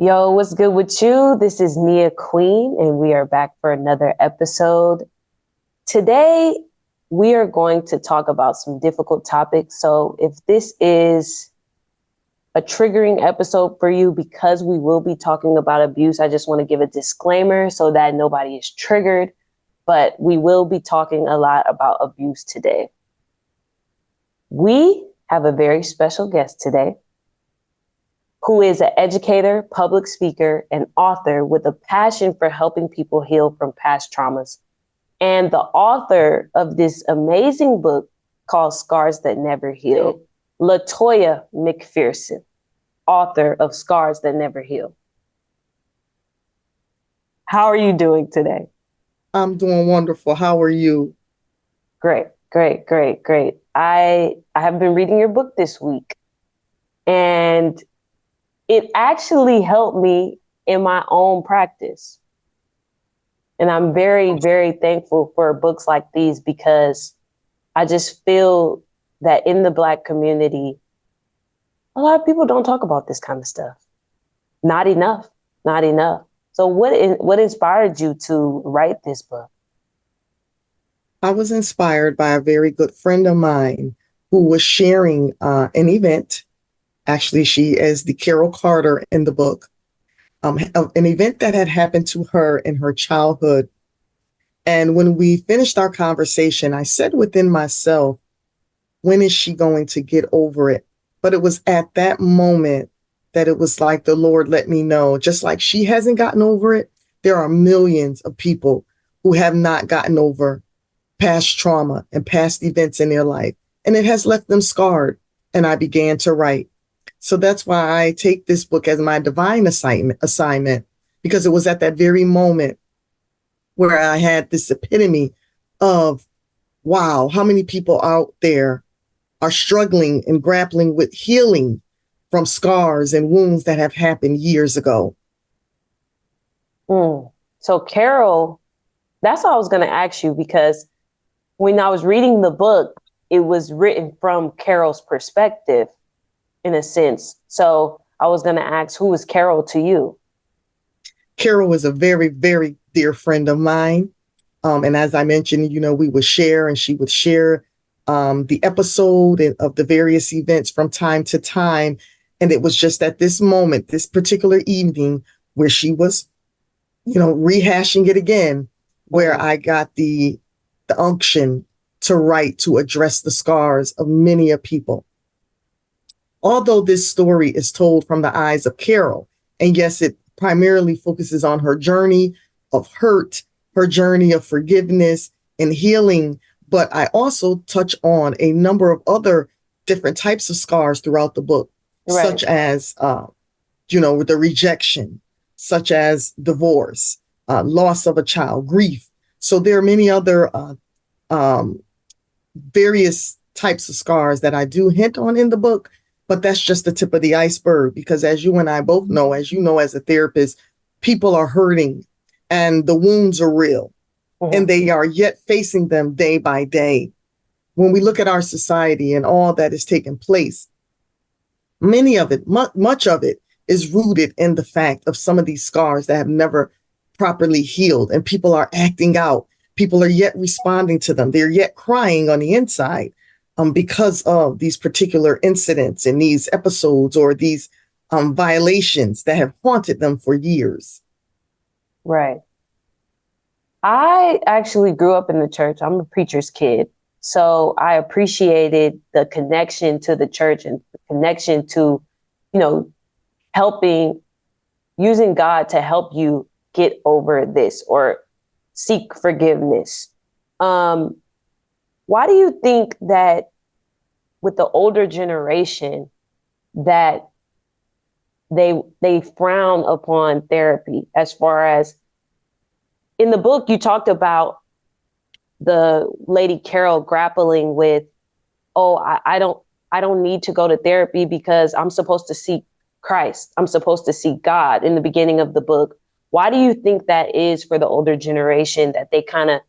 Yo, what's good with you? This is Nia Queen, and we are back for another episode. Today, we are going to talk about some difficult topics. So, if this is a triggering episode for you because we will be talking about abuse, I just want to give a disclaimer so that nobody is triggered. But we will be talking a lot about abuse today. We have a very special guest today who is an educator, public speaker, and author with a passion for helping people heal from past traumas, and the author of this amazing book called Scars That Never Heal, Latoya McPherson, author of Scars That Never Heal. How are you doing today? I'm doing wonderful. How are you? Great, great, great, great. I have been reading your book this week, and it actually helped me in my own practice. And I'm very, very thankful for books like these because I just feel that in the Black community, a lot of people don't talk about this kind of stuff. Not enough, not enough. So what inspired you to write this book? I was inspired by a very good friend of mine who was sharing an event. Actually, she is the Carol Carter in the book, an event that had happened to her in her childhood. And when we finished our conversation, I said within myself, when is she going to get over it? But it was at that moment that it was like the Lord let me know, just like she hasn't gotten over it, there are millions of people who have not gotten over past trauma and past events in their life. And it has left them scarred. And I began to write. So that's why I take this book as my divine assignment, because it was at that very moment where I had this epitome of, wow, how many people out there are struggling and grappling with healing from scars and wounds that have happened years ago. So Carol, that's what I was going to ask you because when I was reading the book, it was written from Carol's perspective in a sense. So I was going to ask, who is Carol to you? Carol is a very, very dear friend of mine. And as I mentioned, we would share and she would share the episode of the various events from time to time. And it was just at this moment, this particular evening, where she was, rehashing it again, where I got the unction to write to address the scars of many a people. Although this story is told from the eyes of Carol, and yes, it primarily focuses on her journey of hurt, her journey of forgiveness and healing, but I also touch on a number of other different types of scars throughout the book, Right. such as, the rejection, such as divorce, loss of a child, grief. So there are many other um, various types of scars that I do hint on in the book, but that's just the tip of the iceberg because as you and I both know, as you know, as a therapist, people are hurting and the wounds are real and Mm-hmm. they are yet facing them day by day. When we look at our society and all that is taking place, many of it, much of it is rooted in the fact of some of these scars that have never properly healed and people are acting out. People are yet responding to them. They're yet crying on the inside because of these particular incidents and these episodes or these violations that have haunted them for years. Right. I actually grew up in the church. I'm a preacher's kid. So I appreciated the connection to the church and the connection to, you know, helping, using God to help you get over this or seek forgiveness. Um, why do you think that with the older generation that they frown upon therapy as far as in the book you talked about the lady Carol grappling with, oh, I don't need to go to therapy because I'm supposed to seek Christ. I'm supposed to seek God in the beginning of the book. Why do you think that is for the older generation that they kind of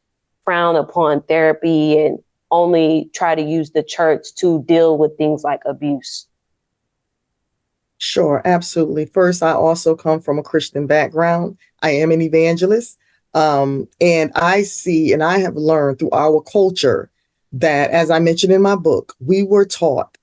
frown upon therapy and only try to use the church to deal with things like abuse? Sure, absolutely. First, I also come from a Christian background. I am an evangelist. And I see and I have learned through our culture that, as I mentioned in my book, we were taught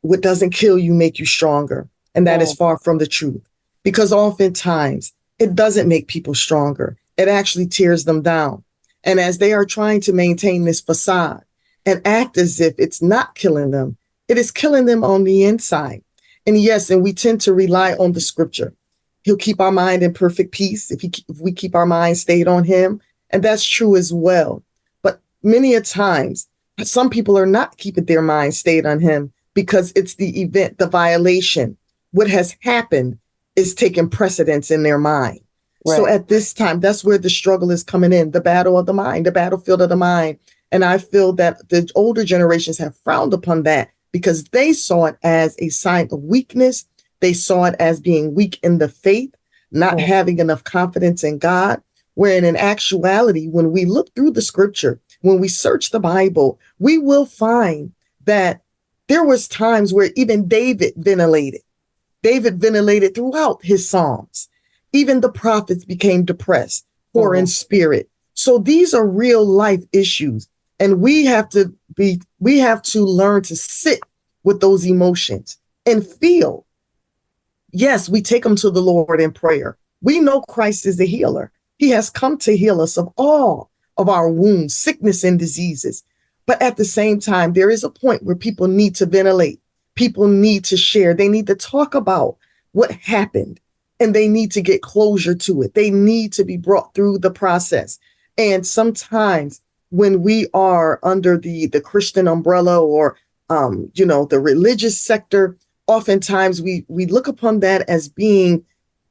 what doesn't kill you make you stronger. And that is Mm, far from the truth. Because oftentimes it doesn't make people stronger. It actually tears them down. And as they are trying to maintain this facade and act as if it's not killing them, it is killing them on the inside. And yes, and we tend to rely on the scripture. He'll keep our mind in perfect peace if we keep our mind stayed on him. And that's true as well. But many a times, some people are not keeping their mind stayed on him because it's the event, the violation, what has happened is taking precedence in their mind. So right. at this time, that's where the struggle is coming in, the battle of the mind, the battlefield of the mind. And I feel that the older generations have frowned upon that because they saw it as a sign of weakness. They saw it as being weak in the faith, not Mm, having enough confidence in God. Wherein in actuality, when we look through the scripture, when we search the Bible, we will find that there was times where even David ventilated. David ventilated throughout his Psalms. Even the prophets became depressed, poor in mhm. spirit. So these are real life issues. And we have to learn to sit with those emotions and feel. Yes, we take them to the Lord in prayer. We know Christ is a healer. He has come to heal us of all of our wounds, sickness, and diseases. But at the same time, there is a point where people need to ventilate. People need to share. They need to talk about what happened and they need to get closure to it. They need to be brought through the process. And sometimes when we are under the Christian umbrella or the religious sector, oftentimes we look upon that as being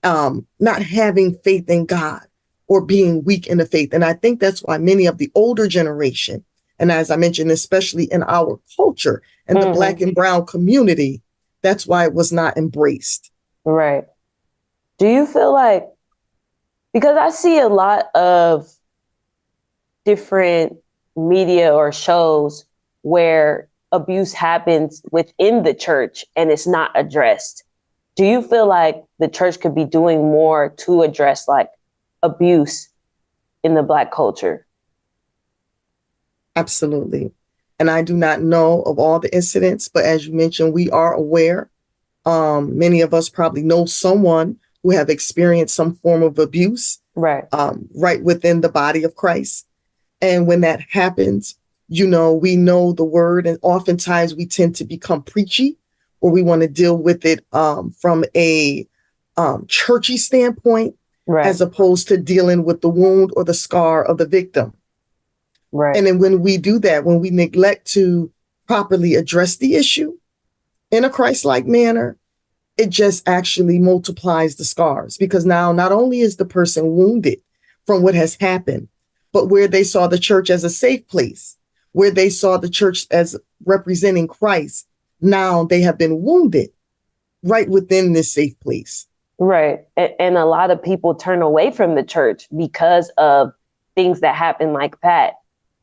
not having faith in God or being weak in the faith. And I think that's why many of the older generation, and as I mentioned, especially in our culture and the Hmm. Black and brown community, that's why it was not embraced. Right. Do you feel like, because I see a lot of different media or shows where abuse happens within the church and it's not addressed. Do you feel like the church could be doing more to address like abuse in the Black culture? Absolutely. And I do not know of all the incidents, but as you mentioned, we are aware. Many of us probably know someone who have experienced some form of abuse Right. right within the body of Christ. And when that happens, we know the word, and oftentimes we tend to become preachy or we want to deal with it from a churchy standpoint, Right. as opposed to dealing with the wound or the scar of the victim. Right. And then when we do that, when we neglect to properly address the issue in a Christ like manner, it just actually multiplies the scars because now not only is the person wounded from what has happened, but where they saw the church as a safe place, where they saw the church as representing Christ, now they have been wounded right within this safe place. Right. And a lot of people turn away from the church because of things that happen like that.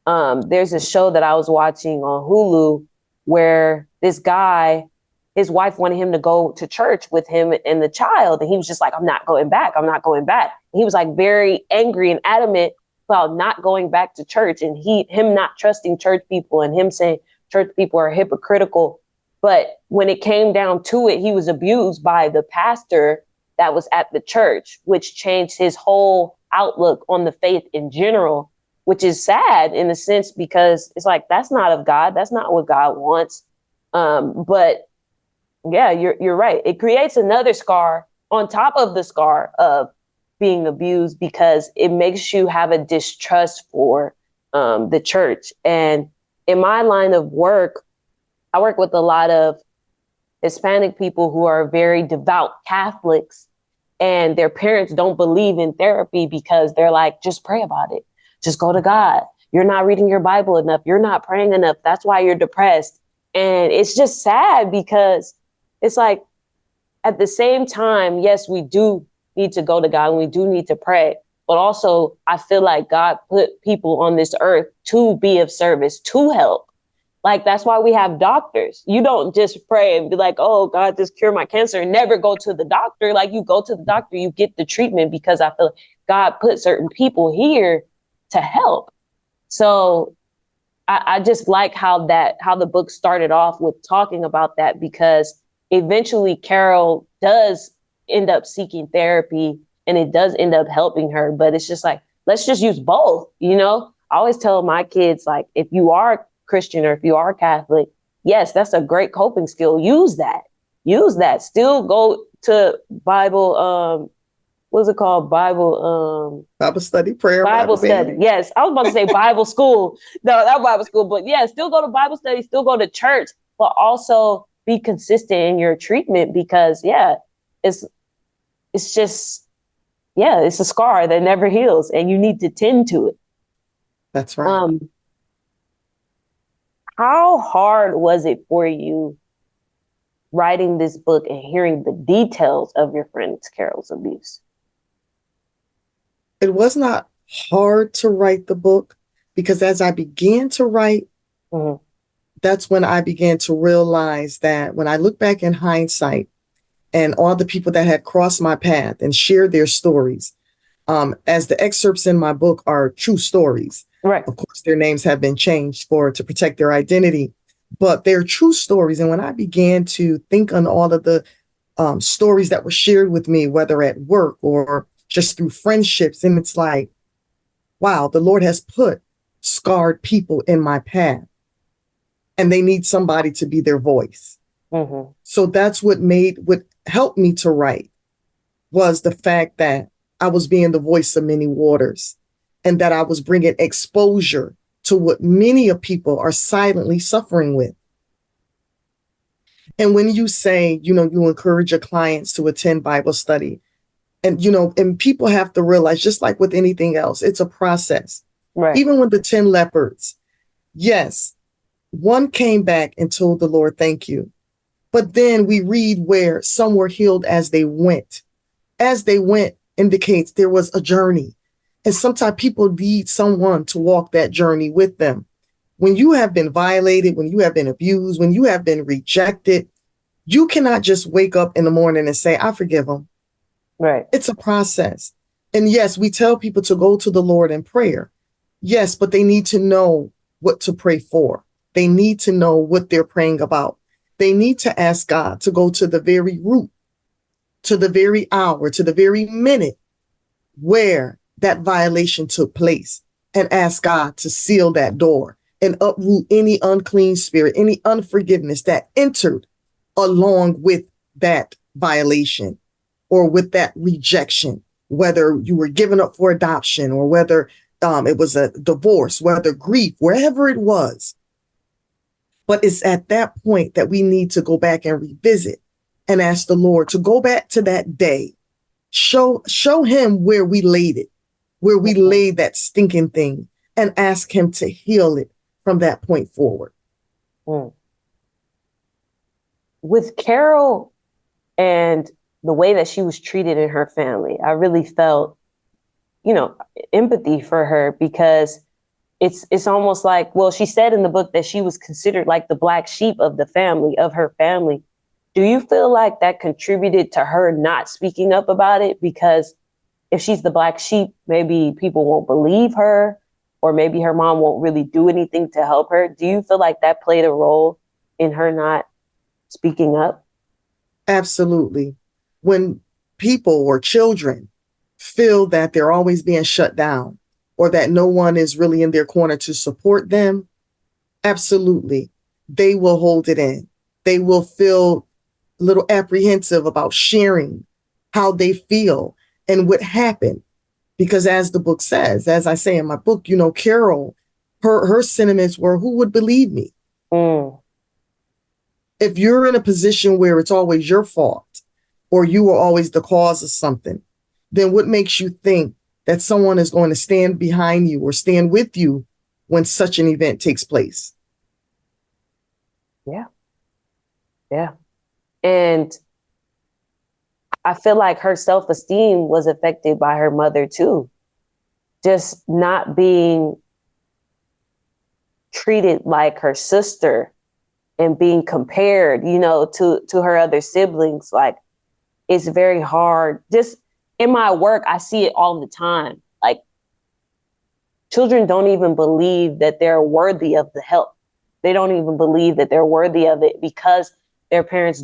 There's a show that I was watching on Hulu where this guy, his wife wanted him to go to church with him and the child. And he was just like, I'm not going back. I'm not going back. And he was like very angry and adamant about not going back to church and him not trusting church people and him saying church people are hypocritical. But when it came down to it, he was abused by the pastor that was at the church, which changed his whole outlook on the faith in general, which is sad in a sense because it's like that's not of God. That's not what God wants. But yeah, you're right. It creates another scar on top of the scar of being abused because it makes you have a distrust for the church. And in my line of work, I work with a lot of Hispanic people who are very devout Catholics, and their parents don't believe in therapy because they're like, just pray about it. Just go to God. You're not reading your Bible enough. You're not praying enough. That's why you're depressed. And it's just sad because it's like at the same time, yes, we do need to go to God and we do need to pray. But also, I feel like God put people on this earth to be of service, to help. Like, that's why we have doctors. You don't just pray and be like, oh, God, just cure my cancer and never go to the doctor. Like, you go to the doctor, you get the treatment because I feel like God put certain people here to help. So I just like how the book started off with talking about that, because eventually Carol does end up seeking therapy and it does end up helping her. But it's just like, let's just use both. I always tell my kids, like, if you are Christian or if you are Catholic, yes, that's a great coping skill. Use that. Use that. Still go to Bible. What's it called? Bible study, prayer, Bible Bible study. band. Yes. I was about to say Bible school. No, not Bible school, but yeah, still go to Bible study, still go to church, but also be consistent in your treatment, because it's it's just it's a scar that never heals and you need to tend to it. That's right. Um, how hard was it for you writing this book and hearing the details of your friend Carol's abuse? It was not hard to write the book because as I began to write, Mm-hmm. that's when I began to realize that when I look back in hindsight and all the people that had crossed my path and shared their stories, as the excerpts in my book are true stories. Right. Of course, their names have been changed to protect their identity, but they're true stories. And when I began to think on all of the stories that were shared with me, whether at work or just through friendships, and it's like, wow, the Lord has put scarred people in my path and they need somebody to be their voice. Mm-hmm. So that's what helped me to write, was the fact that I was being the voice of many waters and that I was bringing exposure to what many of people are silently suffering with. And when you say, you encourage your clients to attend Bible study, and people have to realize, just like with anything else, it's a process. Right. Even with the 10 lepers, yes, one came back and told the Lord, thank you. But then we read where some were healed as they went. As they went indicates there was a journey. And sometimes people need someone to walk that journey with them. When you have been violated, when you have been abused, when you have been rejected, you cannot just wake up in the morning and say, I forgive them. Right. It's a process. And yes, we tell people to go to the Lord in prayer. Yes, but they need to know what to pray for. They need to know what they're praying about. They need to ask God to go to the very root, to the very hour, to the very minute where that violation took place, and ask God to seal that door and uproot any unclean spirit, any unforgiveness that entered along with that violation or with that rejection, whether you were given up for adoption or whether it was a divorce, whether grief, wherever it was. But it's at that point that we need to go back and revisit and ask the Lord to go back to that day. Show him where we laid it, where we laid that stinking thing, and ask him to heal it from that point forward. Mm. With Carol and the way that she was treated in her family, I really felt, empathy for her, because it's almost like, well, she said in the book that she was considered like the black sheep of the family, of her family. Do you feel like that contributed to her not speaking up about it? Because if she's the black sheep, maybe people won't believe her, or maybe her mom won't really do anything to help her. Do you feel like that played a role in her not speaking up? Absolutely. When people or children feel that they're always being shut down or that no one is really in their corner to support them, absolutely, they will hold it in. They will feel a little apprehensive about sharing how they feel and what happened. Because as the book says, as I say in my book, Carol, her sentiments were, who would believe me? Mm. If you're in a position where it's always your fault or you are always the cause of something, then what makes you think that someone is going to stand behind you or stand with you when such an event takes place? Yeah. Yeah. And I feel like her self-esteem was affected by her mother too. Just not being treated like her sister and being compared, to her other siblings. Like, it's very hard. Just in my work, I see it all the time. Like, children don't even believe that they're worthy of the help. They don't even believe that they're worthy of it because their parents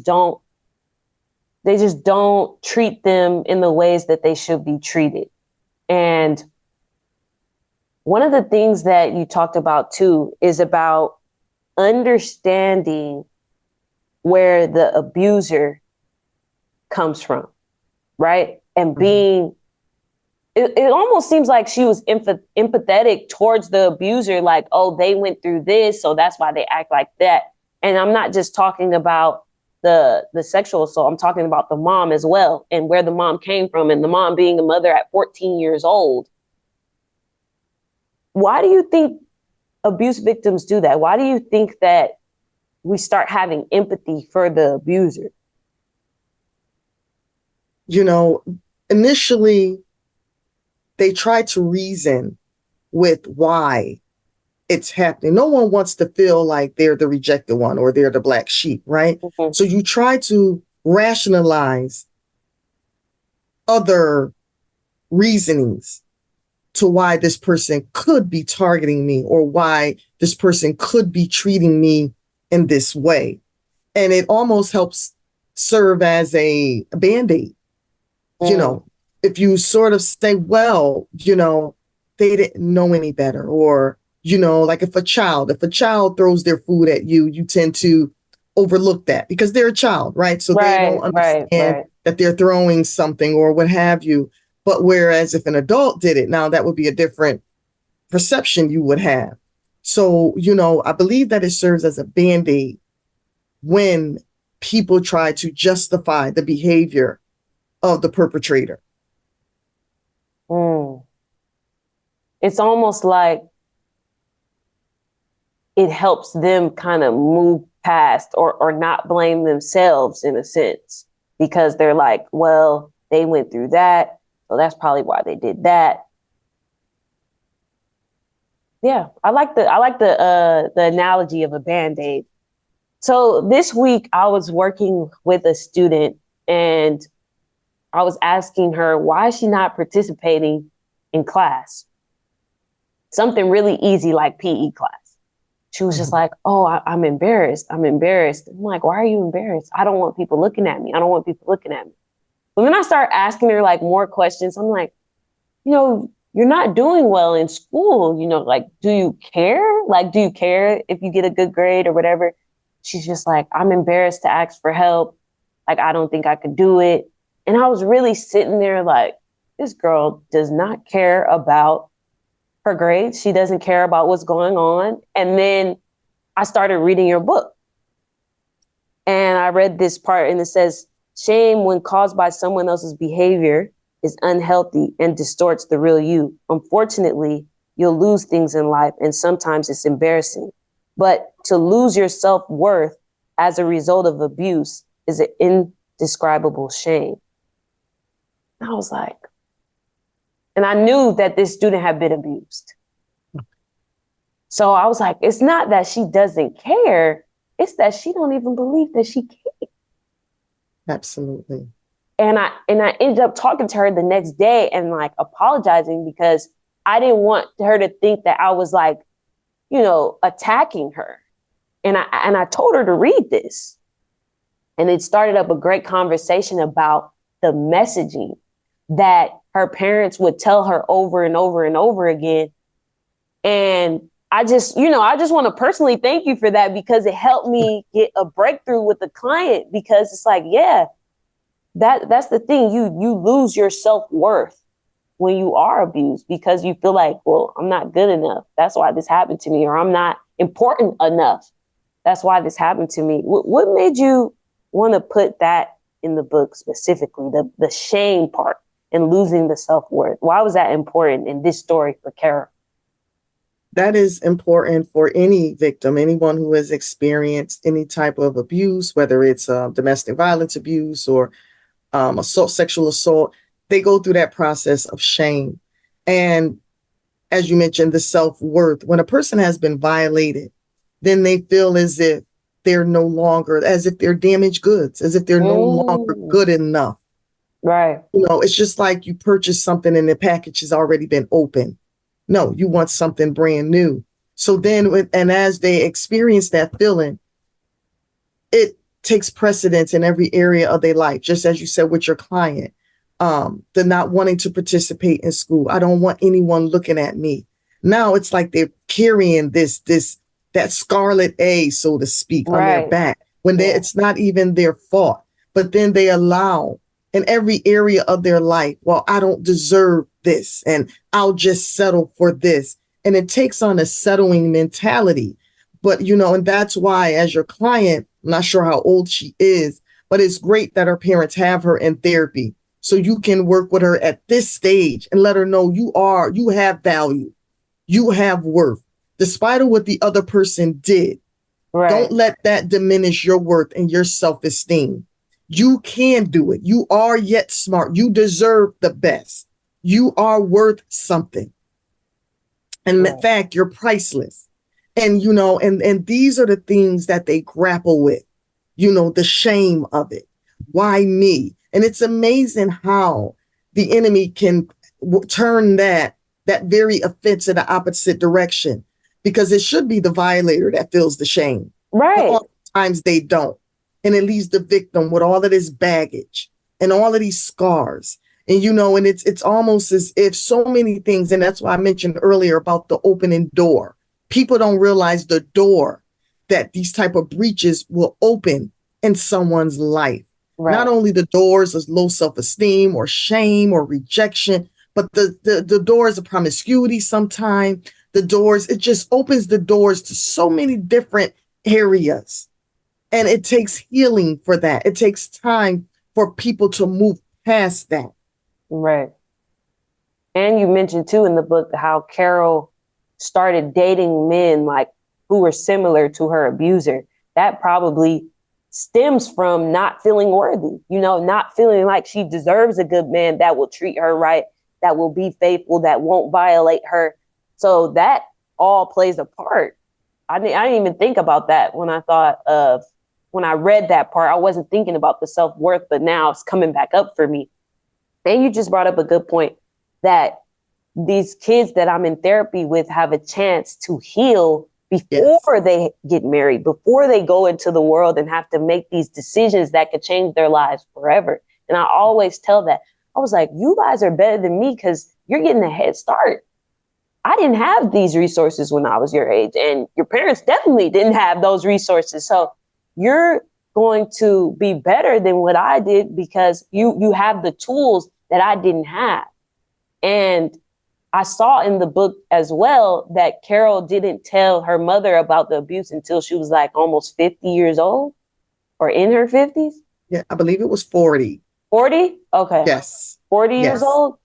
they just don't treat them in the ways that they should be treated. And one of the things that you talked about too is about understanding where the abuser comes from, right? And being, it almost seems like she was empathetic towards the abuser, like, oh, they went through this, so that's why they act like that. And I'm not just talking about the sexual assault, I'm talking about the mom as well, and where the mom came from, and the mom being a mother at 14 years old. Why do you think abuse victims do that? Why do you think that we start having empathy for the abuser? Initially, they try to reason with why it's happening. No one wants to feel like they're the rejected one or they're the black sheep, right? Mm-hmm. So you try to rationalize other reasonings to why this person could be targeting me or why this person could be treating me in this way. And it almost helps serve as a band-aid. If you sort of say, well, they didn't know any better, or, like if a child throws their food at you, you tend to overlook that because they're a child, right? So they don't understand that they're throwing something or what have you. But whereas if an adult did it, now that would be a different perception you would have. So, I believe that it serves as a band-aid when people try to justify the behavior of the perpetrator. It's almost like it helps them kind of move past or not blame themselves in a sense, because they're like, well, they went through that, so that's probably why they did that. Yeah, I like the analogy of a Band-Aid. So this week I was working with a student and I was asking her why is she not participating in class? Something really easy like PE class. She was just like, oh, I'm embarrassed. I'm embarrassed. I'm like, why are you embarrassed? I don't want people looking at me. I don't want people looking at me. But then I start asking her like more questions. I'm like, you're not doing well in school. Like, do you care? Like, do you care if you get a good grade or whatever? She's just like, I'm embarrassed to ask for help. Like, I don't think I could do it. And I was really sitting there like, this girl does not care about her grades. She doesn't care about what's going on. And then I started reading your book. And I read this part and it says, shame when caused by someone else's behavior is unhealthy and distorts the real you. Unfortunately, you'll lose things in life and sometimes it's embarrassing. But to lose your self-worth as a result of abuse is an indescribable shame. And I was like, and I knew that this student had been abused. So I was like, it's not that she doesn't care. It's that she don't even believe that she can. Absolutely. And I ended up talking to her the next day and like apologizing because I didn't want her to think that I was like, attacking her. And I told her to read this. And it started up a great conversation about the messaging that her parents would tell her over and over and over again. And I just want to personally thank you for that because it helped me get a breakthrough with the client, because it's like, yeah, that's the thing. You lose your self-worth when you are abused because you feel like, well, I'm not good enough. That's why this happened to me, or I'm not important enough. That's why this happened to me. What made you want to put that in the book specifically, the shame part and losing the self-worth? Why was that important in this story for Kara? That is important for any victim, anyone who has experienced any type of abuse, whether it's domestic violence abuse or assault, sexual assault. They go through that process of shame. And as you mentioned, the self-worth. When a person has been violated, then they feel as if they're no longer, as if they're damaged goods, as if they're no longer Mm, good enough. right, It's just like you purchase something and the package has already been opened. No, you want something brand new. So then, and as they experience that feeling, it takes precedence in every area of their life, just as you said with your client. The not wanting to participate in school. I don't want anyone looking at me. Now it's like they're carrying that scarlet A, so to speak, on their right, back when yeah, it's not even their fault. But then they allow in every area of their life, well, I don't deserve this, and I'll just settle for this. And it takes on a settling mentality. But and that's why, as your client, I'm not sure how old she is, but it's great that her parents have her in therapy. So you can work with her at this stage and let her know you have value, you have worth, despite of what the other person did. Don't right, let that diminish your worth and your self-esteem. You can do it. You are yet smart. You deserve the best. You are worth something. And in right, fact, you're priceless. And and these are the things that they grapple with. The shame of it. Why me? And it's amazing how the enemy can turn that very offense in the opposite direction, because it should be the violator that feels the shame, but right, oftentimes they don't. And it leaves the victim with all of this baggage and all of these scars. And it's almost as if so many things, and that's why I mentioned earlier about the opening door. People don't realize the door that these type of breaches will open in someone's life. Not right, only the doors of low self-esteem or shame or rejection, but the doors of promiscuity sometimes. The doors, it just opens the doors to so many different areas. And it takes healing for that. It takes time for people to move past that. right. And you mentioned too in the book how Carol started dating men like who were similar to her abuser. That probably stems from not feeling worthy, not feeling like she deserves a good man that will treat her right, that will be faithful, that won't violate her. So that all plays a part. I didn't even think about that when I read that part. I wasn't thinking about the self worth, but now it's coming back up for me. And you just brought up a good point that these kids that I'm in therapy with have a chance to heal Yes. before they get married, before they go into the world and have to make these decisions that could change their lives forever. And I always tell that. I was like, you guys are better than me because you're getting a head start. I didn't have these resources when I was your age, and your parents definitely didn't have those resources. So you're going to be better than what I did because you have the tools that I didn't have. And I saw in the book as well that Carol didn't tell her mother about the abuse until she was like almost 50 years old or in her 50s. Yeah, I believe it was 40. 40? Okay. Yes. 40 years Yes. old.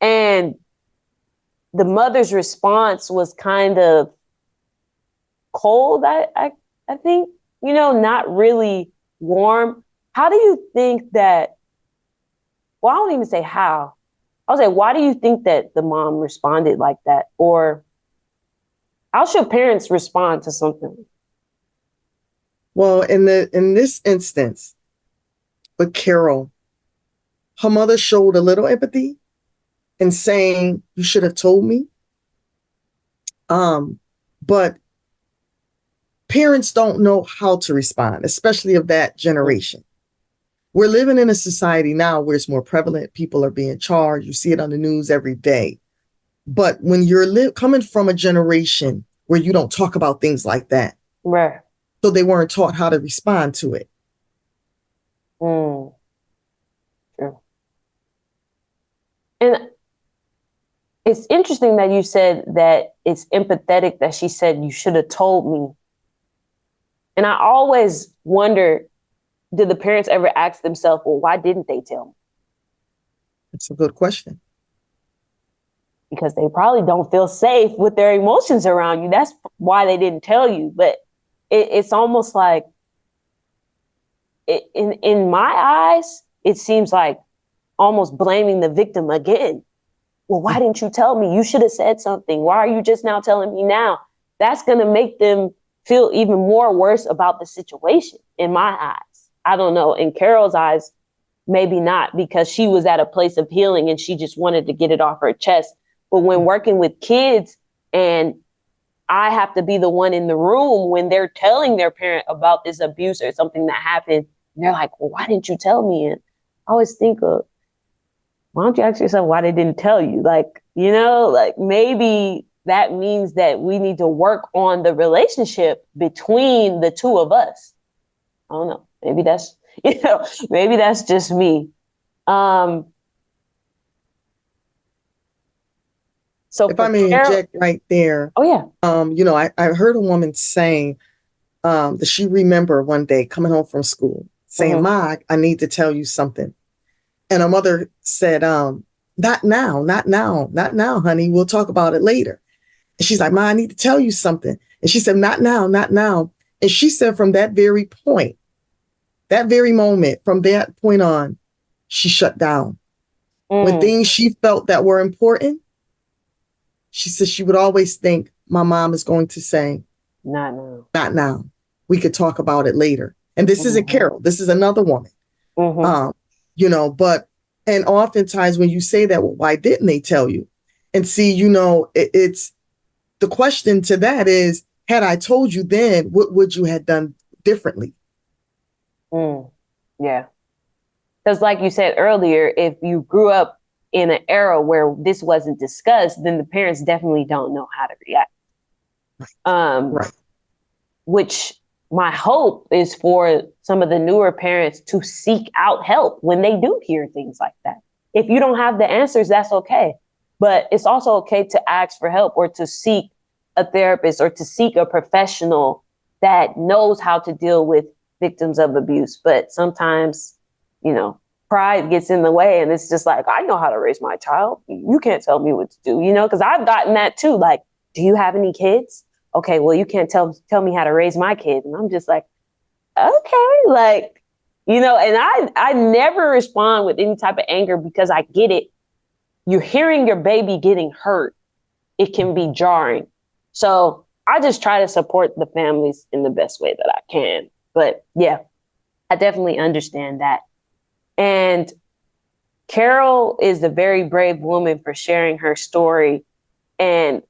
And the mother's response was kind of cold, I think, not really warm. How do you think that? Well, I don't even say how. I'll say, why do you think that the mom responded like that? Or how should parents respond to something? Well, in this instance, with Carol, her mother showed a little empathy in saying, "You should have told me." But parents don't know how to respond, especially of that generation. We're living in a society now where it's more prevalent. People are being charged. You see it on the news every day. But when you're coming from a generation where you don't talk about things like that, Right. so they weren't taught how to respond to it. Mm, true. And it's interesting that you said that it's empathetic that she said you should have told me. And I always wonder, did the parents ever ask themselves, well, why didn't they tell me? It's a good question. Because they probably don't feel safe with their emotions around you. That's why they didn't tell you. But it's almost like, in my eyes, it seems like almost blaming the victim again. well, why didn't you tell me? You should have said something. Why are you just now telling me now? That's going to make them feel even more worse about the situation in my eyes. I don't know. In Carol's eyes, maybe not, because she was at a place of healing and she just wanted to get it off her chest. But when working with kids, and I have to be the one in the room when they're telling their parent about this abuse or something that happened, and they're like, well, why didn't you tell me? And I always think of, why don't you ask yourself why they didn't tell you? Like, like maybe that means that we need to work on the relationship between the two of us. I don't know. Maybe that's, maybe that's just me. So If for I may Carol, inject right there, oh yeah. I heard a woman saying that she remembered one day coming home from school saying, Ma, I need to tell you something. And her mother said, not now, not now, not now, honey. We'll talk about it later. And she's like, Ma, I need to tell you something. And she said, not now, not now. And she said from that very point, that very moment, from that point on, she shut down. When things she felt that were important, she said she would always think, my mom is going to say, not now. Not now. We could talk about it later. And this isn't Carol. This is another woman. But, and oftentimes when you say that, well, why didn't they tell you? And see, it's the question to that is, had I told you then, what would you have done differently? Yeah. Because like you said earlier, if you grew up in an era where this wasn't discussed, then the parents definitely don't know how to react. Right. Which my hope is for some of the newer parents to seek out help when they do hear things like that. If you don't have the answers, that's okay. But it's also okay to ask for help or to seek a therapist or to seek a professional that knows how to deal with victims of abuse. But sometimes, pride gets in the way and it's just like, I know how to raise my child. You can't tell me what to do, because I've gotten that too. Like, do you have any kids? Okay, well, you can't tell me how to raise my kid. And I'm just like, okay, like, and I never respond with any type of anger because I get it. You're hearing your baby getting hurt. It can be jarring. So I just try to support the families in the best way that I can. But yeah, I definitely understand that. And Carol is a very brave woman for sharing her story. And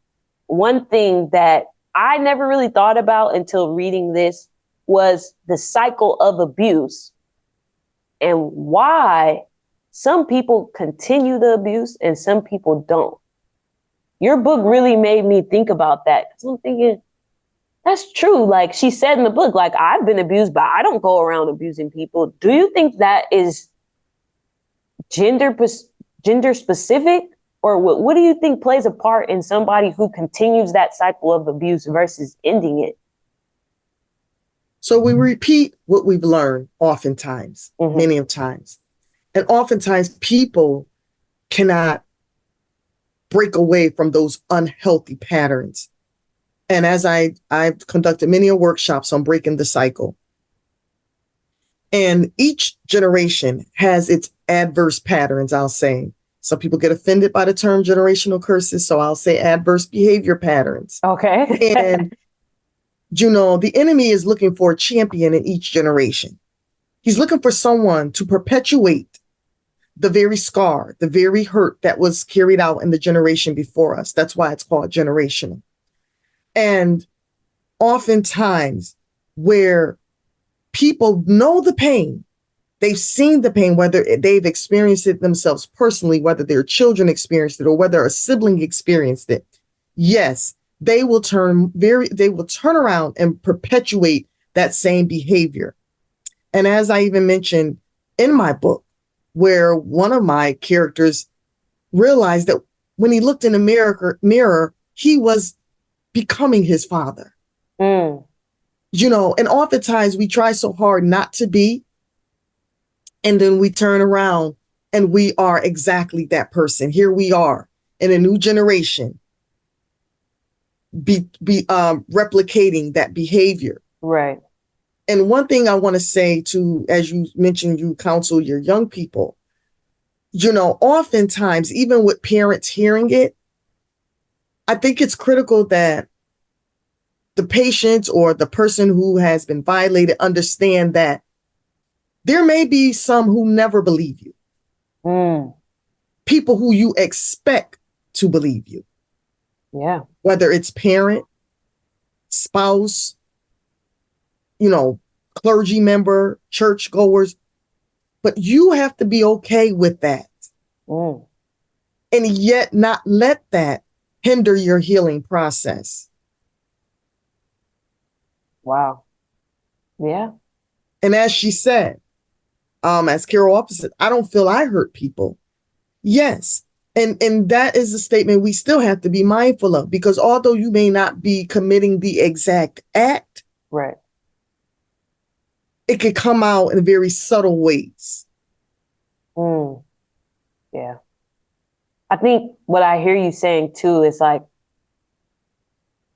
one thing that I never really thought about until reading this was the cycle of abuse and why some people continue the abuse and some people don't. Your book really made me think about that because I'm thinking, that's true. Like she said in the book, like I've been abused, but I don't go around abusing people. Do you think that is gender specific? Or what do you think plays a part in somebody who continues that cycle of abuse versus ending it? So we repeat what we've learned oftentimes, many of times. And oftentimes people cannot break away from those unhealthy patterns. And as I've conducted many workshops on breaking the cycle. And each generation has its adverse patterns, I'll say. Some people get offended by the term generational curses, so I'll say adverse behavior patterns. Okay. And, the enemy is looking for a champion in each generation. He's looking for someone to perpetuate the very scar, the very hurt that was carried out in the generation before us. That's why it's called generational. And oftentimes where people know the pain, they've seen the pain, whether they've experienced it themselves personally, whether their children experienced it or whether a sibling experienced it. Yes, they will turn around and perpetuate that same behavior. And as I even mentioned in my book, where one of my characters realized that when he looked in the mirror, he was becoming his father. And oftentimes we try so hard not to be, and then we turn around and we are exactly that person. Here we are in a new generation, replicating that behavior. Right. And one thing I want to say to, as you mentioned, you counsel your young people, Oftentimes, even with parents hearing it, I think it's critical that the patient or the person who has been violated understand that there may be some who never believe you, Mm, people who you expect to believe you, yeah. whether it's parent, spouse, you know, clergy member, church goers, but you have to be okay with that Mm, and yet not let that hinder your healing process. wow. Yeah. And as she said, as Carol often said, I don't feel I hurt people. Yes. And that is a statement we still have to be mindful of, because although you may not be committing the exact act, Right. it could come out in very subtle ways. Mm, yeah. I think what I hear you saying too is like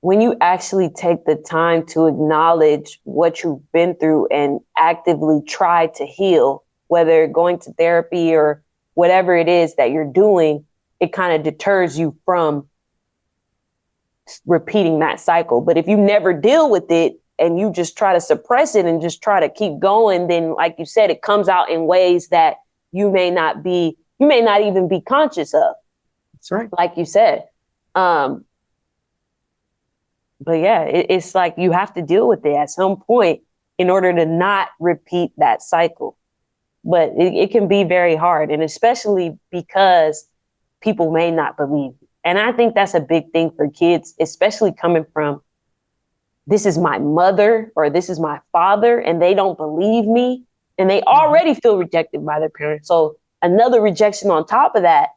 when you actually take the time to acknowledge what you've been through and actively try to heal, whether going to therapy or whatever it is that you're doing, it kind of deters you from repeating that cycle. But if you never deal with it and you just try to suppress it and just try to keep going, then like you said, it comes out in ways that you may not even be conscious of, That's right. like you said. Um, but yeah, it's like you have to deal with it at some point in order to not repeat that cycle. But it can be very hard, and especially because people may not believe you. And I think that's a big thing for kids, especially coming from this is my mother or this is my father, and they don't believe me, and they Mhm. already feel rejected by their parents. So another rejection on top of that,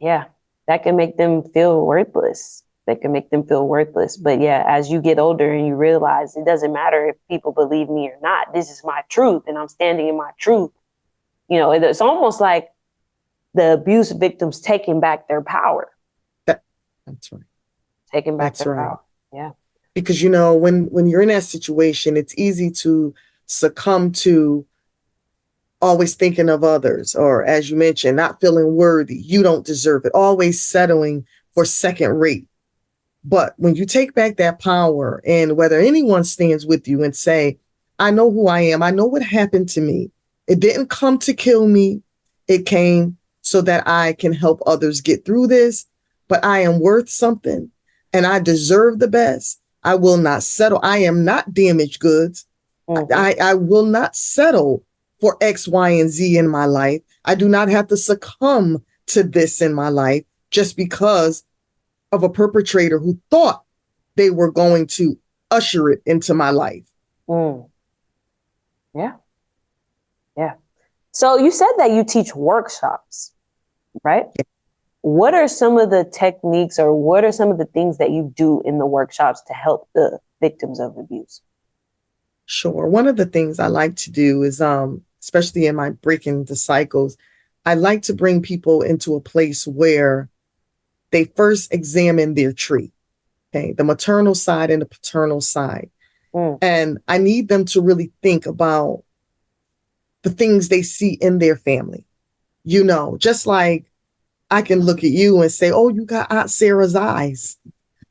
yeah, that can make them feel worthless. That can make them feel worthless. But yeah, as you get older and you realize it doesn't matter if people believe me or not, this is my truth and I'm standing in my truth. You know, it's almost like the abuse victims taking back their power, That, that's right. taking back That's their right. power. Yeah. Because when you're in that situation, it's easy to succumb to always thinking of others, or as you mentioned, not feeling worthy. You don't deserve it. Always settling for second rate. But when you take back that power, and whether anyone stands with you and say, I know who I am, I know what happened to me. It didn't come to kill me. It came so that I can help others get through this, but I am worth something and I deserve the best. I will not settle. I am not damaged goods. Mm-hmm. I will not settle for X, Y, and Z in my life. I do not have to succumb to this in my life just because of a perpetrator who thought they were going to usher it into my life. Mm. Yeah. Yeah. So you said that you teach workshops, right? What are some of the techniques or what are some of the things that you do in the workshops to help the victims of abuse? Sure. One of the things I like to do is, especially in my breaking the cycles, I like to bring people into a place where they first examine their tree, okay, the maternal side and the paternal side. Mm, And I need them to really think about the things they see in their family. Just like I can look at you and say, "Oh, you got Aunt Sarah's eyes."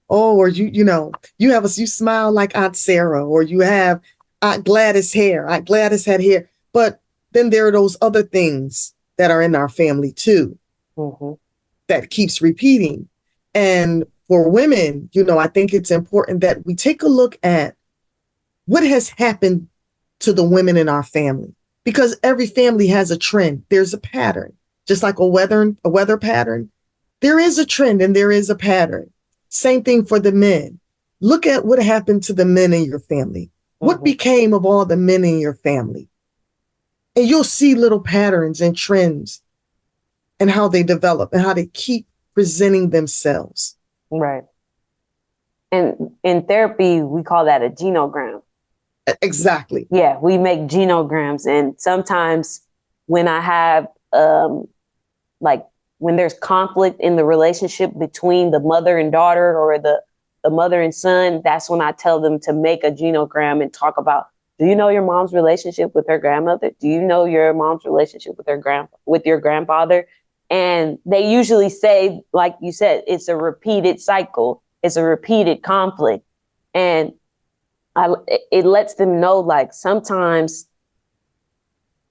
Oh, or you smile like Aunt Sarah, or you have Aunt Gladys hair. Aunt Gladys had hair. But then there are those other things that are in our family too mm-hmm, that keeps repeating. And for women, I think it's important that we take a look at what has happened to the women in our family, because every family has a trend. There's a pattern, just like a weather pattern. There is a trend and there is a pattern. Same thing for the men. Look at what happened to the men in your family. What mm-hmm, became of all the men in your family? And you'll see little patterns and trends and how they develop and how they keep presenting themselves. right. And in therapy, we call that a genogram. Exactly. Yeah, we make genograms. And sometimes when I have, like, when there's conflict in the relationship between the mother and daughter or the mother and son, that's when I tell them to make a genogram and talk about Do you know your mom's relationship with her grandmother? Do you know your mom's relationship with with your grandfather? And they usually say, like you said, it's a repeated cycle. It's a repeated conflict. And it lets them know, like, sometimes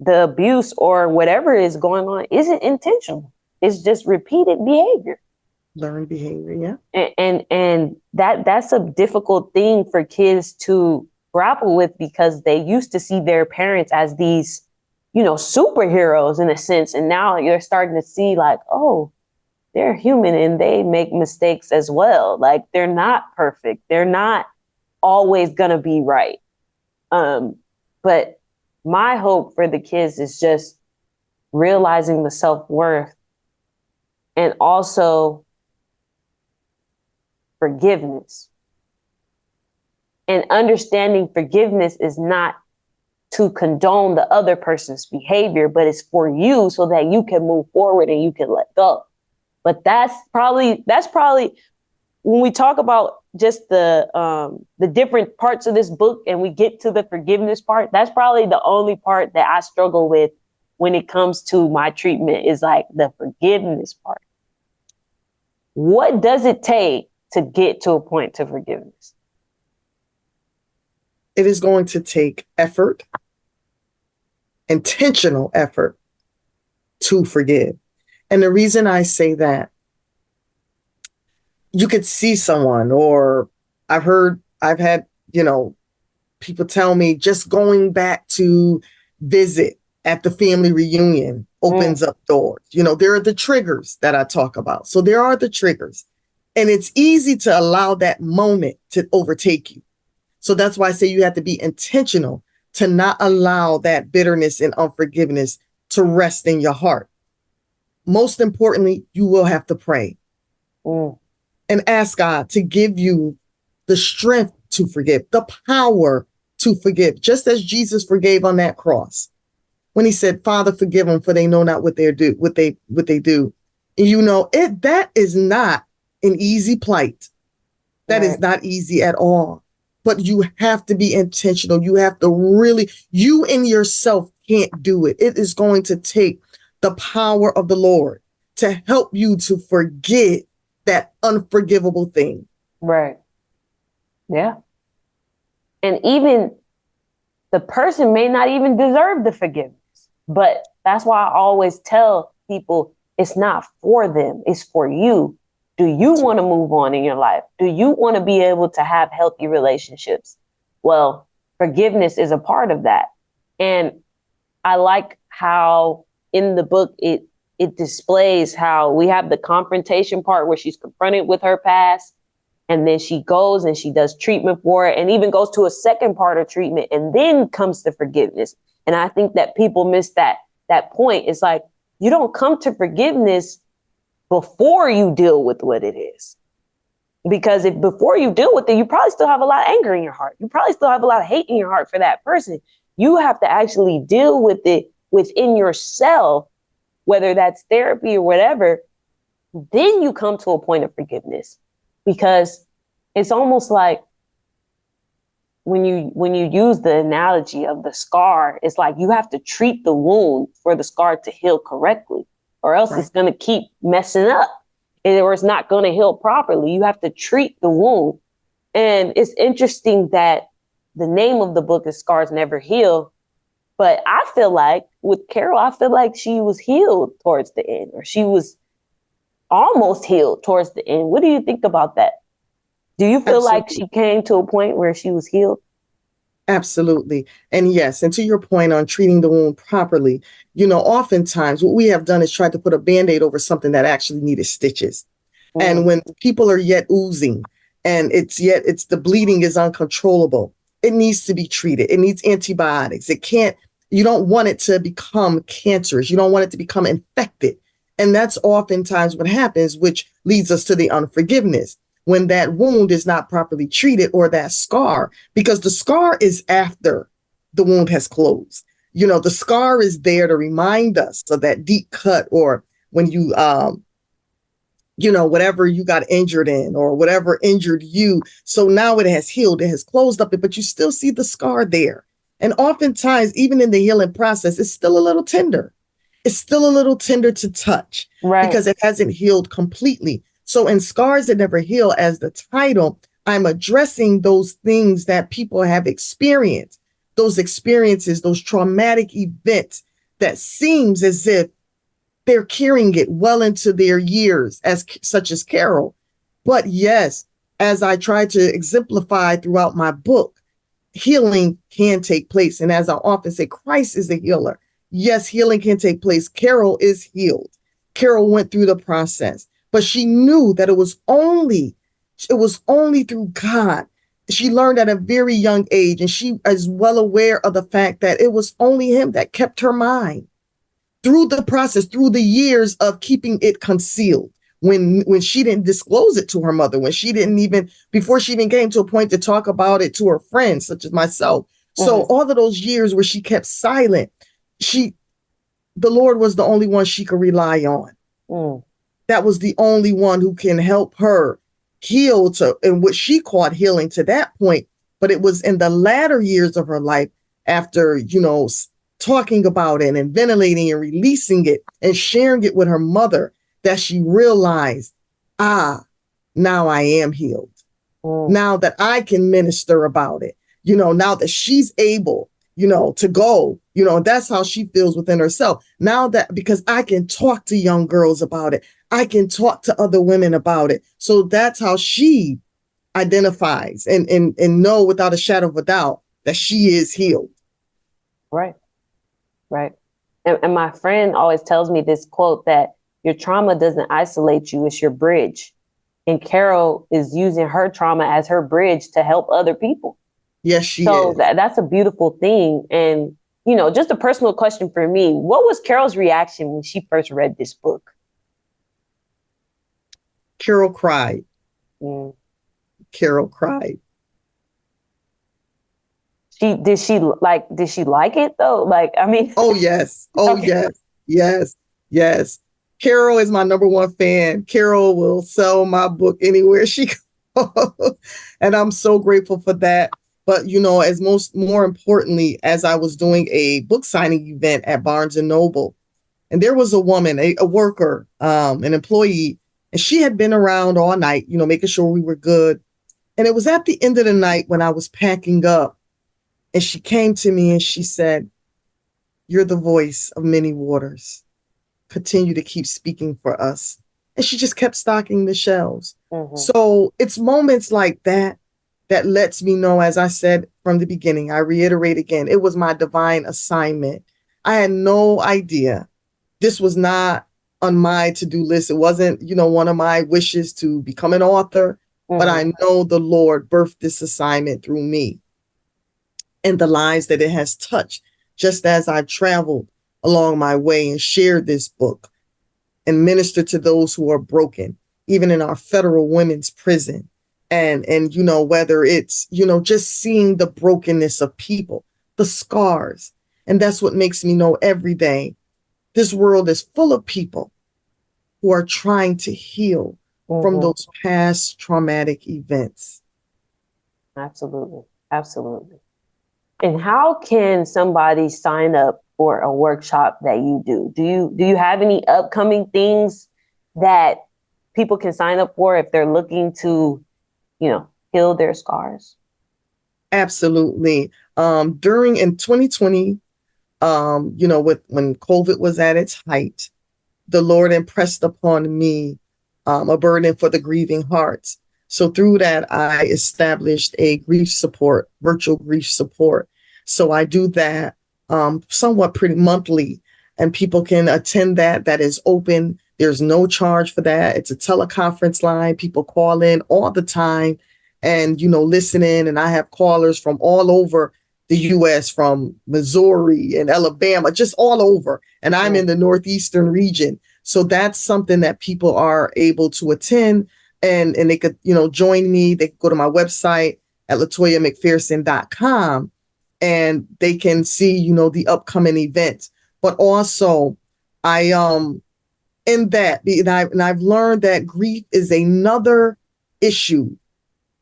the abuse or whatever is going on isn't intentional. It's just repeated behavior. Learned behavior, yeah. And that's a difficult thing for kids to grapple with, because they used to see their parents as these, superheroes in a sense, and now you're starting to see, like, oh, they're human and they make mistakes as well. Like, they're not perfect. They're not always gonna be right. But my hope for the kids is just realizing the self-worth, and also forgiveness. And understanding forgiveness is not to condone the other person's behavior, but it's for you so that you can move forward and you can let go. But that's probably when we talk about just the different parts of this book and we get to the forgiveness part, that's probably the only part that I struggle with when it comes to my treatment, is like the forgiveness part. What does it take to get to a point to forgiveness? It is going to take effort, intentional effort, to forgive. And the reason I say that, you could see someone, or I've had, people tell me just going back to visit at the family reunion opens up doors. There are the triggers that I talk about. So there are the triggers. And it's easy to allow that moment to overtake you. So that's why I say you have to be intentional to not allow that bitterness and unforgiveness to rest in your heart. Most importantly, you will have to pray and ask God to give you the strength to forgive, the power to forgive, just as Jesus forgave on that cross. When he said, Father, forgive them, for they know not what they do. And that is not an easy plight. That is not easy at all. But you have to be intentional. You have to really, you in yourself can't do it. It is going to take the power of the Lord to help you to forget that unforgivable thing. Right. Yeah. And even the person may not even deserve the forgiveness. But that's why I always tell people, it's not for them, it's for you. Do you want to move on in your life? Do you want to be able to have healthy relationships? Well, forgiveness is a part of that. And I like how in the book it displays how we have the confrontation part where she's confronted with her past, and then she goes and she does treatment for it, and even goes to a second part of treatment, and then comes to forgiveness. And I think that people miss that point. It's like, you don't come to forgiveness before you deal with what it is. Because if before you deal with it, you probably still have a lot of anger in your heart. You probably still have a lot of hate in your heart for that person. You have to actually deal with it within yourself, whether that's therapy or whatever. Then you come to a point of forgiveness, because it's almost like when you use the analogy of the scar, it's like you have to treat the wound for the scar to heal correctly, or else it's going to keep messing up, or it's not going to heal properly. You have to treat the wound. And it's interesting that the name of the book is Scars Never Heal. But I feel like with Carol, I feel like she was healed towards the end, or she was almost healed towards the end. What do you think about that? Do you feel like she came to a point where she was healed? Absolutely. And yes, and to your point on treating the wound properly, oftentimes what we have done is tried to put a Band-Aid over something that actually needed stitches. And when people are yet oozing and it's the bleeding is uncontrollable, it needs to be treated. It needs antibiotics. You don't want it to become cancerous. You don't want it to become infected. And that's oftentimes what happens, which leads us to the unforgiveness, when that wound is not properly treated, or that scar, because the scar is after the wound has closed. The scar is there to remind us of that deep cut, or when you, whatever you got injured in, or whatever injured you. So now it has healed, it has closed up, but you still see the scar there. And oftentimes, even in the healing process, it's still a little tender. It's still a little tender to touch Right. because it hasn't healed completely. So in Scars That Never Heal, as the title, I'm addressing those things that people have experienced, those experiences, those traumatic events that seems as if they're carrying it well into their years, as such as Carol. But yes, as I try to exemplify throughout my book, healing can take place. And as I often say, Christ is a healer. Yes, healing can take place. Carol is healed. Carol went through the process, but she knew that it was only through God. She learned at a very young age, and she is well aware of the fact that it was only him that kept her mind through the process, through the years of keeping it concealed. When she didn't disclose it to her mother, when she didn't even, before she even came to a point to talk about it to her friends, such as myself. So Mm-hmm. all of those years where she kept silent, she, the Lord was the only one she could rely on. Mm. That was the only one who can help her heal to, and what she called healing to that point. But it was in the latter years of her life, after, talking about it and ventilating and releasing it and sharing it with her mother, that she realized, now I am healed. Mm. Now that I can minister about it, now that she's able, to go, that's how she feels within herself. Now that, because I can talk to young girls about it, I can talk to other women about it. So that's how she identifies and know without a shadow of a doubt that she is healed. Right. Right. And my friend always tells me this quote that your trauma doesn't isolate you, it's your bridge. And Carol is using her trauma as her bridge to help other people. Yes, she So is. that's a beautiful thing. And, just a personal question for me. What was Carol's reaction when she first read this book? Carol cried. Mm. Carol cried. Did she like it though? Like, I mean, Oh, yes. Oh, okay. yes. Yes. Yes. Carol is my number one fan. Carol will sell my book anywhere she goes. And I'm so grateful for that. But, as more importantly, as I was doing a book signing event at Barnes and Noble, and there was a woman, a worker, an employee, and she had been around all night, making sure we were good. And it was at the end of the night when I was packing up, and she came to me and she said, "You're the voice of many waters. Continue to keep speaking for us." And she just kept stocking the shelves. Mm-hmm. So it's moments like that that lets me know, as I said from the beginning, I reiterate again, it was my divine assignment. I had no idea. This was not on my to-do list. It wasn't, one of my wishes to become an author, but Mm-hmm. I know the Lord birthed this assignment through me and the lives that it has touched, just as I traveled along my way and shared this book and ministered to those who are broken, even in our federal women's prison. And whether it's, just seeing the brokenness of people, the scars. And that's what makes me know every day this world is full of people who are trying to heal from Mm-hmm. those past traumatic events. Absolutely. Absolutely. And how can somebody sign up for a workshop that you do? Do you have any upcoming things that people can sign up for if they're looking to, heal their scars? Absolutely. During in 2020, with when COVID was at its height, the Lord impressed upon me a burden for the grieving hearts. So through that, I established a grief support, virtual grief support. So I do that somewhat pretty monthly, and people can attend that. That is open. There's no charge for that. It's a teleconference line. People call in all the time and, listen in. And I have callers from all over the U.S., from Missouri and Alabama, just all over. And I'm in the Northeastern region. So that's something that people are able to attend, and they could, join me. They could go to my website at latoyamcpherson.com, and they can see, the upcoming events. But also I in that, and I've learned that grief is another issue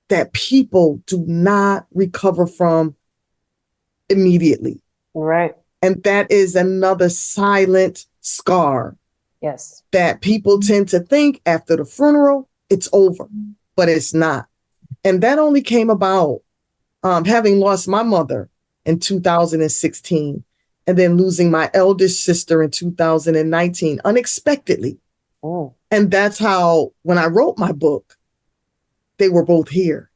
that people do not recover from immediately. Right. And that is another silent scar Yes. that people tend to think after the funeral, it's over, but it's not. And that only came about having lost my mother in 2016 and then losing my eldest sister in 2019 unexpectedly. Mm, And that's how, when I wrote my book, they were both here.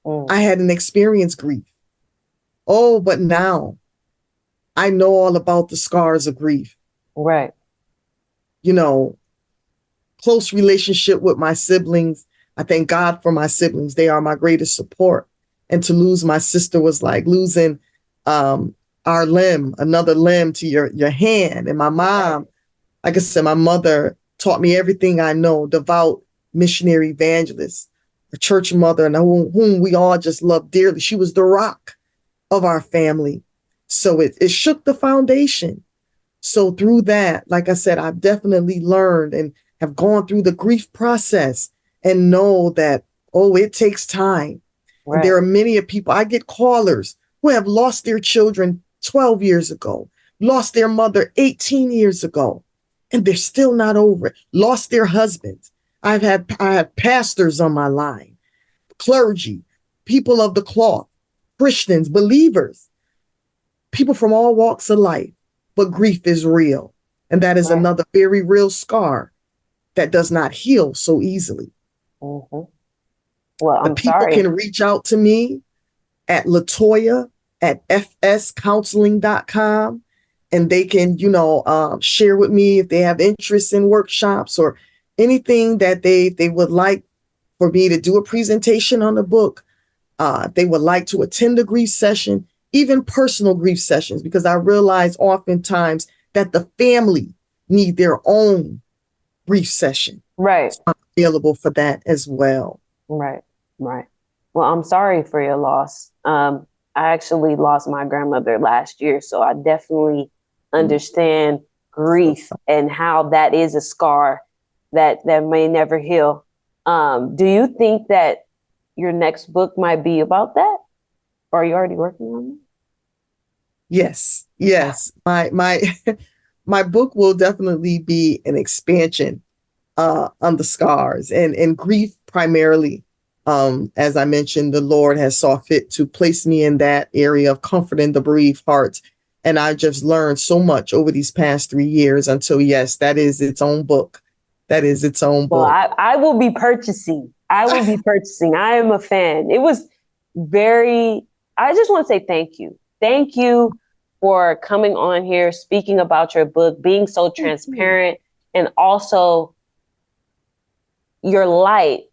mm. I hadn't experienced grief. Oh, but now I know all about the scars of grief. Right. You know, close relationship with my siblings. I thank God for my siblings. They are my greatest support. And to lose my sister was like losing um, our limb, another limb to your hand. And my mom, like I said, my mother taught me everything I know, devout missionary evangelist, a church mother, and whom we all just love dearly. She was the rock of our family. So it shook the foundation. So through that, like I said, I've definitely learned and have gone through the grief process and know that, oh, it takes time. And Right. there are many people, I get callers who have lost their children 12 years ago, lost their mother 18 years ago, and they're still not over it, lost their husbands. I have pastors on my line, clergy, people of the cloth, Christians, believers, people from all walks of life, but grief is real. And that is Right. another very real scar that does not heal so easily. Hmm. Well, But I'm people sorry. can reach out to me at Latoya at fscounseling.com, and they can, share with me if they have interest in workshops or anything that they would like for me to do a presentation on the book. If they would like to attend a grief session, even personal grief sessions, because I realize oftentimes that the family need their own grief session. Right. So I'm available for that as well. Right. Right. Well, I'm sorry for your loss. I actually lost my grandmother last year, so I definitely understand So, grief and how that is a scar that may never heal. Do you think that your next book might be about that? Or are you already working on yes, it? yes. My my book will definitely be an expansion on the scars and grief primarily. As I mentioned, the Lord has saw fit to place me in that area of comforting the bereaved hearts. And I just learned so much over these past 3 years until, yes, that is its own book. That is its own Well, book. I will be purchasing. I will be purchasing. I am a fan. It was very, I just want to say thank you. Thank you for coming on here, speaking about your book, being so transparent, and also your light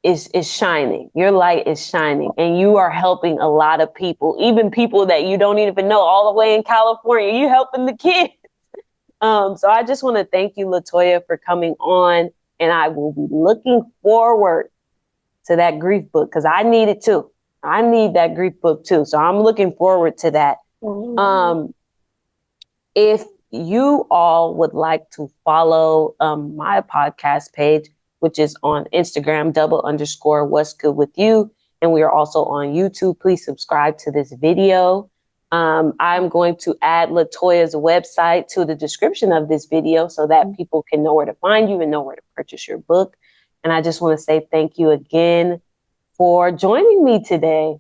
is shining. Your light is shining, and you are helping a lot of people, even people that you don't even know all the way in California. You helping the kids. So I just want to thank you, Latoya, for coming on, and I will be looking forward to that grief book because I need it too. I need that grief book too. So I'm looking forward to that. Um, if you all would like to follow my podcast page, which is on Instagram, double underscore what's good with you. And we are also on YouTube. Please subscribe to this video. I'm going to add Latoya's website to the description of this video so that people can know where to find you and know where to purchase your book. And I just want to say thank you again for joining me today.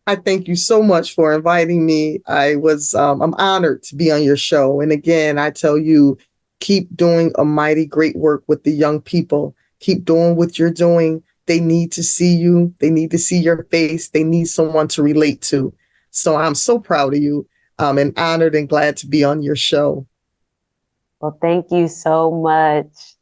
I thank you so much for inviting me. I'm honored to be on your show. And again, I tell you, keep doing a mighty great work with the young people. Keep doing what you're doing. They need to see you. They need to see your face. They need someone to relate to. So I'm so proud of you. And honored and glad to be on your show. Well, thank you so much.